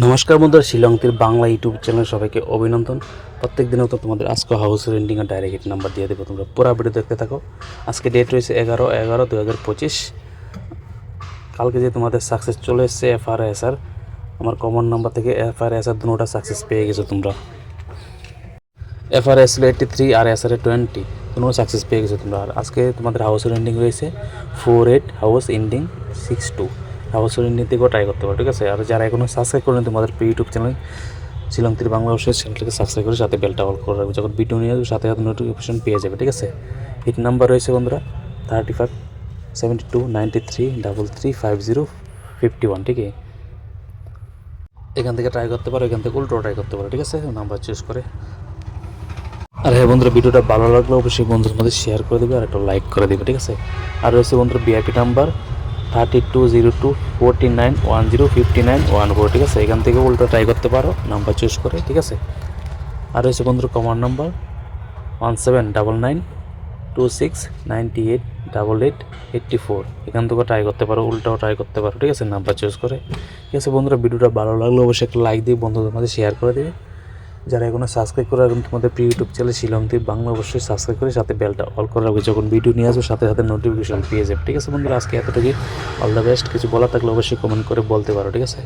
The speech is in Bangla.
নমস্কার বন্ধুরা, শিলংতির বাংলা ইউটিউব চ্যানেল সবাইকে অভিনন্দন। প্রত্যেক দিনও তো তোমাদের আজকে হাউস রেন্টিংয়ের ডাইরেক্ট হিট নাম্বার দিয়ে দেবো, তোমরা পুরো ভিডিও দেখতে থাকো। আজকে ডেট রয়েছে 11/11/2025। কালকে যে তোমাদের সাকসেস চলে এসছে FRSR, আমার কমন নাম্বার থেকে FRSR দুটোটা সাকসেস পেয়ে গেছো তোমরা। FRS 83 আর SR 20 তোমরা সাকসেস পেয়ে গেছো তোমরা। আর আজকে তোমাদের হাউস রেন্টিং রয়েছে 48 হাউস এন্ডিং 62 হাউস রেন্টিং থেকেও ট্রাই করতে পারো, ঠিক আছে। আর যারা এখনো সাবস্ক্রাইব করেন তোমাদের ইউটিউব চ্যানেল শিলংতির বাংলা অবশ্যই চ্যানেলটাকে সাবস্ক্রাইব করে সাথে বেলটা অল করে রাখবে, যখন ভিডিও নিয়ে আসবে সাথে সাথে নোটিফিকেশন পেয়ে যাবে, ঠিক আছে। হিট নাম্বার রয়েছে বন্ধুরা 35 72 93 33 50 51, ঠিক আছে। এখান থেকে ট্রাই করতে পারো, এখান থেকে উল্টো ট্রাই করতে পারো, ঠিক আছে, নাম্বার চুজ করে। আর হ্যাঁ বন্ধুরা, ভিডিওটা ভালো লাগলে অবশ্যই বন্ধুদের মধ্যে শেয়ার করে দেবে আর একটা লাইক করে দেবে, ঠিক আছে। আর রয়েছে বন্ধুরা VIP নাম্বার 3202 49 10 59 14, ঠিক আছে। এখান থেকে উল্টো ট্রাই করতে পারো নাম্বার চুজ করে, ঠিক আছে। আর রয়েছে বন্ধুরা কমন নাম্বার 1799 26 98 88 84, এখান থেকে ট্রাই করতে পারো, উল্টাও ট্রাই করতে পারো, ঠিক আছে, নাম্বার চুজ করে। ঠিক আছে বন্ধুরা, ভিডিওটা ভালো লাগলে অবশ্যই একটা লাইক দিয়ে বন্ধুদের মধ্যে শেয়ার করে দেবে। যারা এখনো সাবস্ক্রাইব করে রাখবেন তোমাদের প্রিয় ইউটিউব চ্যানেল শিলংতির বাংলা অবশ্যই সাবস্ক্রাইব করে সাথে বেলটা অল করে রাখবে, যখন ভিডিও নিয়ে আসবো সাথে সাথে নোটিফিকেশন পেয়ে যাবে, ঠিক আছে বন্ধুরা। আজকে এতটুকুই, অল দ্য বেস্ট। কিছু বলার থাকলে অবশ্যই কমেন্ট করে বলতে পারো, ঠিক আছে।